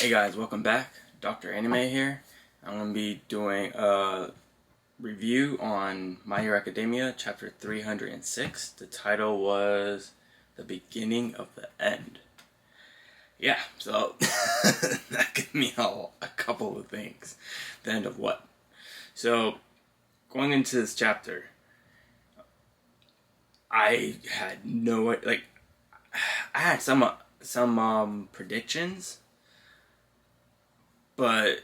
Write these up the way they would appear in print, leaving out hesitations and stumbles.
Hey guys, welcome back. Dr. Anime here. I'm going to be doing a review on My Hero Academia, chapter 306. The title was The Beginning of the End. Yeah, so that gave me a couple of things. The end of what? So, going into this chapter, I had I had some predictions, but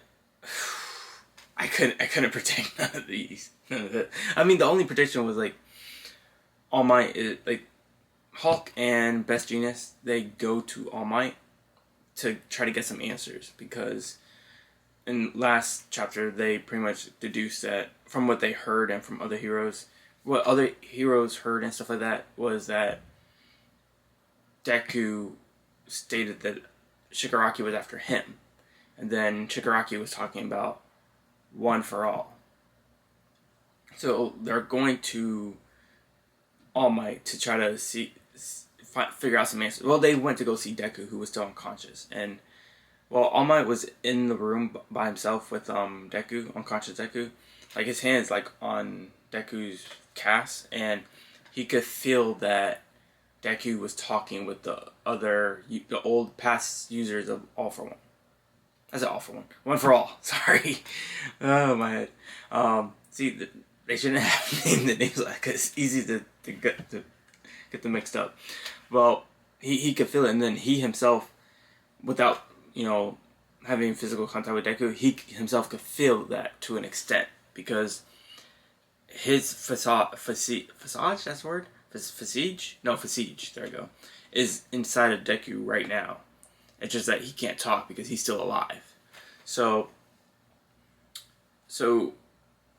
I couldn't predict none of these. None of it. I mean, the only prediction was All Might is Hulk and Best Genius. They go to All Might to try to get some answers, because in last chapter they pretty much deduced that from what they heard and from other heroes, what other heroes heard and stuff like that, was that Deku stated that Shigaraki was after him, and then Shigaraki was talking about one for all. So they're going to All Might to try to figure out some answers. Well, they went to go see Deku, who was still unconscious, and All Might was in the room by himself with Deku, unconscious Deku. Like, his hands on Deku's cast, and he could feel that Deku was talking with the old past users of All For One. That's an All For One. One for All. Sorry. Oh, my head. They shouldn't have named the names like that. It's easy to get them mixed up. Well, he could feel it, and then he himself, without having physical contact with Deku, he himself could feel that to an extent, because his facade, that's the word? Facade, there we go, is inside of Deku right now. It's just that he can't talk because he's still alive. So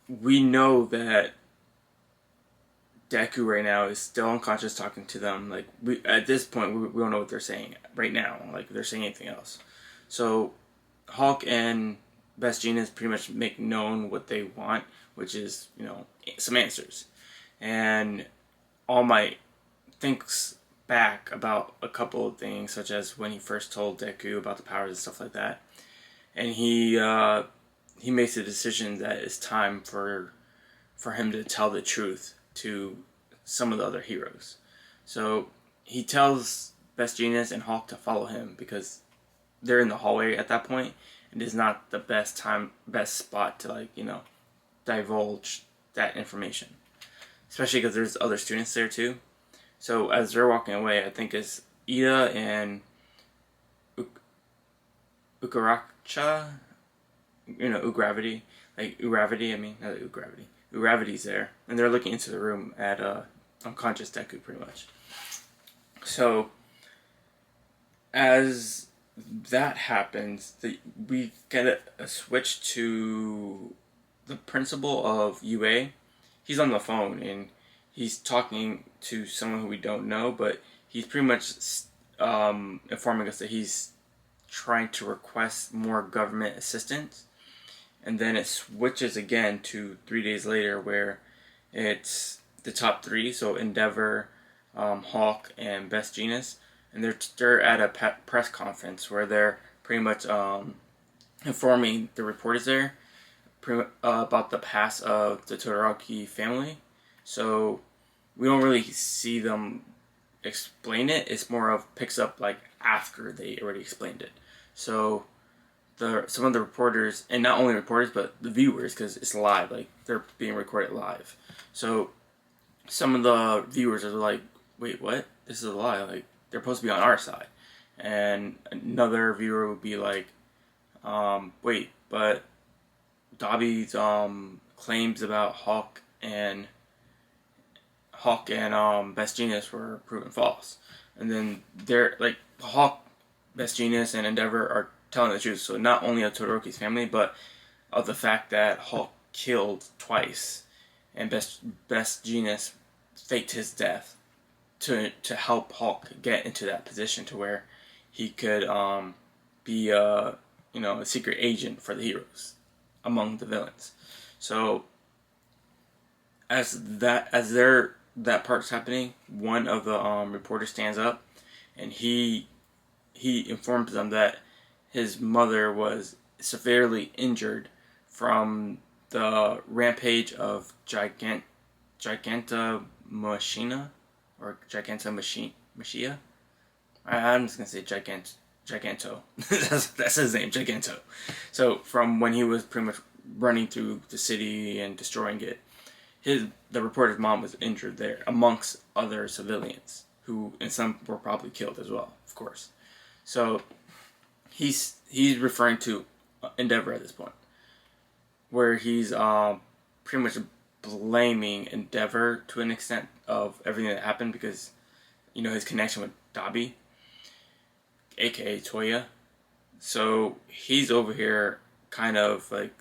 we know that Deku right now is still unconscious, talking to them. At this point, we don't know what they're saying right now. If they're saying anything else. So Hulk and Best Genius pretty much make known what they want, which is, some answers. And All Might thinks back about a couple of things, such as when he first told Deku about the powers and stuff like that. And he makes a decision that it's time for him to tell the truth to some of the other heroes. So he tells Best Genius and Hulk to follow him, because they're in the hallway at that point, and it's not the best spot to divulge that information, especially because there's other students there too. So as they're walking away, I think it's Ida and Ukaracha, Ugravity, Ugravity, not Ugravity. Ugravity's there, and they're looking into the room at unconscious Deku, pretty much. So as that happens, we get a switch to the principal of UA. He's on the phone, and he's talking to someone who we don't know, but he's pretty much informing us that he's trying to request more government assistance. And then it switches again to 3 days later, where it's the top three, so Endeavor, Hawk, and Best Genius, and they're at a press conference where they're pretty much informing the reporters there about the past of the Todoroki family. So we don't really see them explain it. It's more of picks up after they already explained it. So some of the reporters, and not only reporters but the viewers, because it's live, they're being recorded live. So some of the viewers are like, wait, what? This is a lie. They're supposed to be on our side. And another viewer would be like, wait, but Dobby's claims about Hawk and Best Genius were proven false. And then they're Hawk, Best Genius, and Endeavor are telling the truth. So not only of Todoroki's family, but of the fact that Hulk killed twice, and Best Genius faked his death to help Hulk get into that position to where he could be a secret agent for the heroes among the villains. So as that part's happening, one of the reporters stands up, and he informs them that his mother was severely injured from the rampage of Gigantomachia, or Gigantomachia. I'm just gonna say Giganto. that's his name, Giganto. So from when he was pretty much running through the city and destroying it, the reporter's mom was injured there, amongst other civilians who, and some were probably killed as well, of course. So he's referring to Endeavor at this point, where he's pretty much blaming Endeavor to an extent of everything that happened because, you know, his connection with Dabi, aka Toya. So he's over here kind of like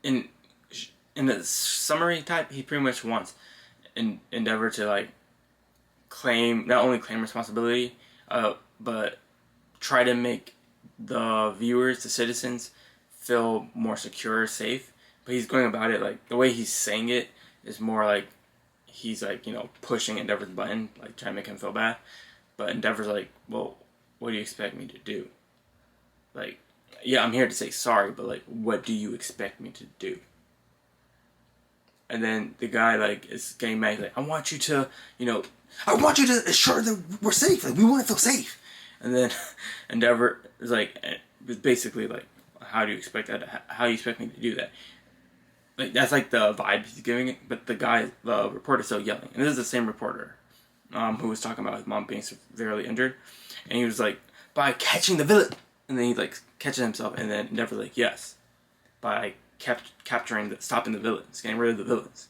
in the summary type, he pretty much wants Endeavor to like not only claim responsibility, but try to make the viewers, the citizens, feel more secure, safe. But he's going about it like the way he's saying it is more like he's like, you know, pushing Endeavor's button, like trying to make him feel bad. But Endeavor's like, well, what do you expect me to do? Like, yeah, I'm here to say sorry, but like, what do you expect me to do? And then the guy like is getting mad, like, I want you to ensure that we're safe. Like, we want to feel safe. And then Endeavor is like, basically like, how do you expect that? How do you expect me to do that? Like, that's like the vibe he's giving it. But the reporter's still yelling. And this is the same reporter who was talking about his mom being severely injured. And he was like, by catching the villain. And then he like catches himself. And then Endeavor like, yes, by stopping the villains, getting rid of the villains.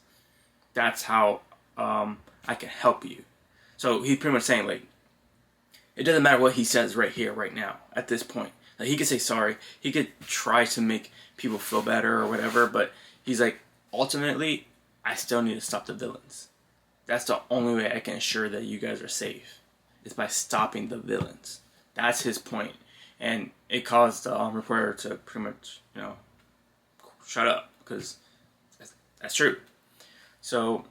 That's how I can help you. So he's pretty much saying like, it doesn't matter what he says right here, right now, at this point. Like, he could say sorry. He could try to make people feel better or whatever. But he's like, ultimately, I still need to stop the villains. That's the only way I can ensure that you guys are safe, is by stopping the villains. That's his point. And it caused the reporter to pretty much, you know, shut up, because that's true. So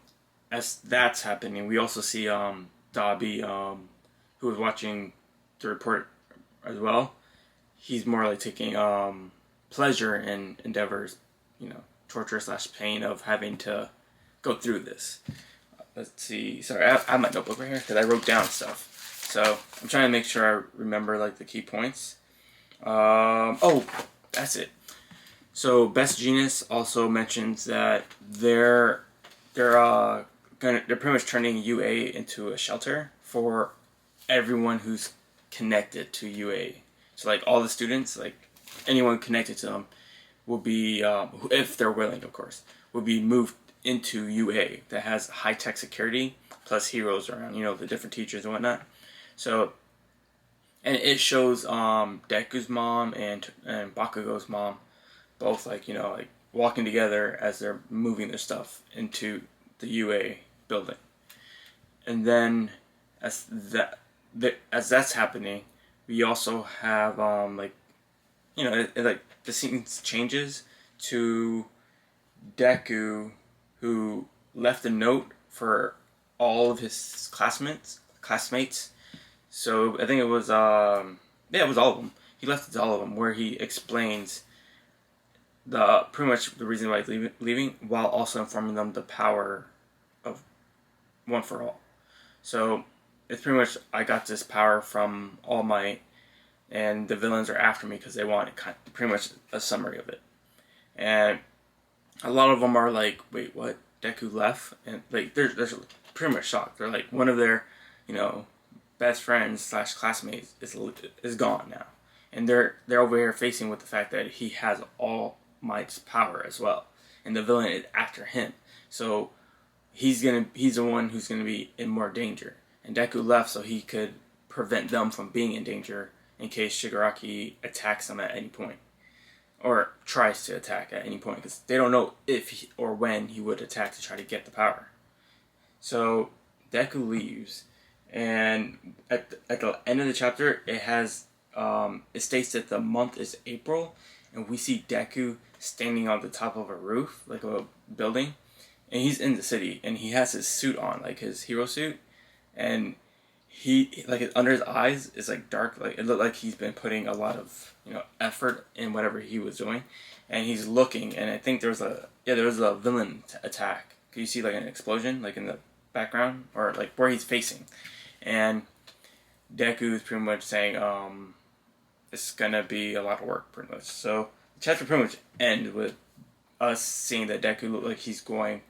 as that's happening, we also see Dabi, who was watching the report as well. He's more like taking pleasure in Endeavor's, you know, torture / pain of having to go through this. Let's see. Sorry, I have my notebook right here because I wrote down stuff. So I'm trying to make sure I remember like the key points. Oh, that's it. So Best Genius also mentions that they're pretty much turning UA into a shelter for everyone who's connected to UA. So like all the students, like anyone connected to them, will be, if they're willing, of course, will be moved into UA that has high-tech security plus heroes around, you know, the different teachers and whatnot. So, and it shows Deku's mom and Bakugo's mom both like, you know, like walking together as they're moving their stuff into the UA building. And then as that's happening, we also have like, you know, like the scene changes to Deku, who left a note for all of his classmates. So I think it was it was all of them. He left it to all of them, where he explains pretty much the reason why he's leaving, while also informing them the power of One for All. So it's pretty much, I got this power from All Might, and the villains are after me because they want it, pretty much a summary of it. And a lot of them are like, wait, what? Deku left? And like, they're pretty much shocked. They're like, one of their, you know, best friends / classmates is gone now. And they're over here facing with the fact that he has All Might's power as well. And the villain is after him. So he's the one who's gonna be in more danger. And Deku left so he could prevent them from being in danger in case Shigaraki attacks them at any point, or tries to attack at any point, because they don't know if or when he would attack to try to get the power. So Deku leaves, and at the end of the chapter, it has it states that the month is April, and we see Deku standing on the top of a roof, like a building, and he's in the city, and he has his suit on, like his hero suit, and he like under his eyes is like dark. Like it looked like he's been putting a lot of effort in whatever he was doing, and he's looking. And I think there was a villain attack. Can you see like an explosion like in the background or like where he's facing, and Deku is pretty much saying it's gonna be a lot of work pretty much. So the chapter pretty much ends with us seeing that Deku look like he's going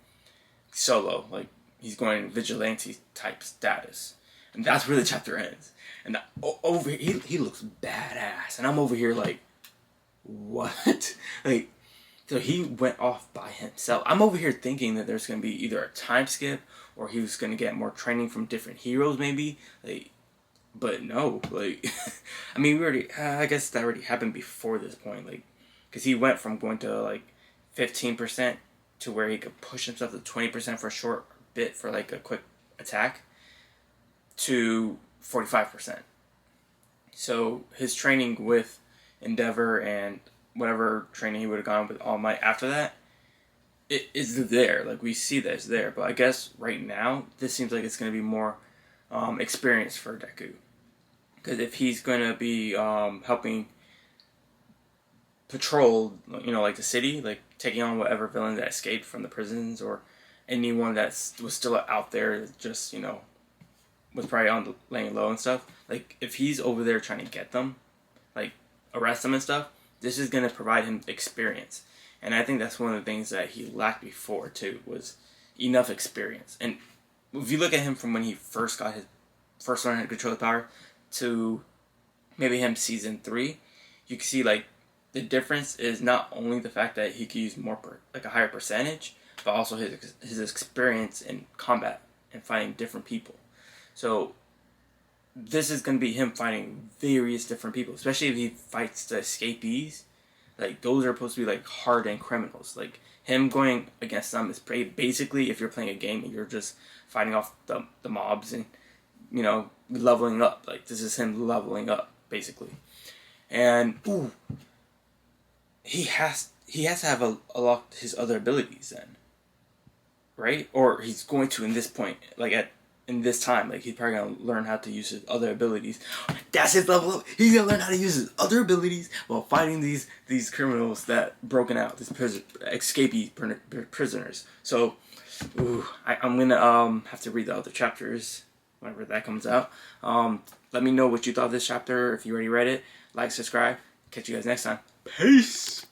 solo, like he's going vigilante type status, and that's where the chapter ends. And over he looks badass, and I'm over here like, what? Like, so he went off by himself. I'm over here thinking that there's gonna be either a time skip or he was gonna get more training from different heroes, maybe. Like, but no, like, I mean, we already. I guess that already happened before this point, like, because he went from going to like 15% to where he could push himself to 20% for a short bit for like a quick attack to 45%. So his training with Endeavor and whatever training he would have gone with All Might after that, it is there. Like we see that it's there. But I guess right now this seems like it's going to be more experience for Deku, because if he's going to be helping patrol, like the city, like taking on whatever villains that escaped from the prisons or anyone that was still out there, just was probably on the laying low and stuff. Like if he's over there trying to get them, like arrest them and stuff, this is gonna provide him experience, and I think that's one of the things that he lacked before too, was enough experience. And if you look at him from when he first learned how to control the power to maybe him season 3, you can see like the difference is not only the fact that he could use like a higher percentage, but also his experience in combat and fighting different people. So this is going to be him fighting various different people, especially if he fights the escapees. Like those are supposed to be like hardened criminals. Like him going against them is basically if you're playing a game and you're just fighting off the mobs and leveling up. Like this is him leveling up basically, and he has to have unlocked his other abilities then, right? Or he's going to in this point, like in this time, like he's probably gonna learn how to use his other abilities. That's his level up. He's gonna learn how to use his other abilities while fighting these criminals that broken out, these escapee prisoners. So, I'm gonna have to read the other chapters whenever that comes out. Let me know what you thought of this chapter. If you already read it, like, subscribe. Catch you guys next time. Peace.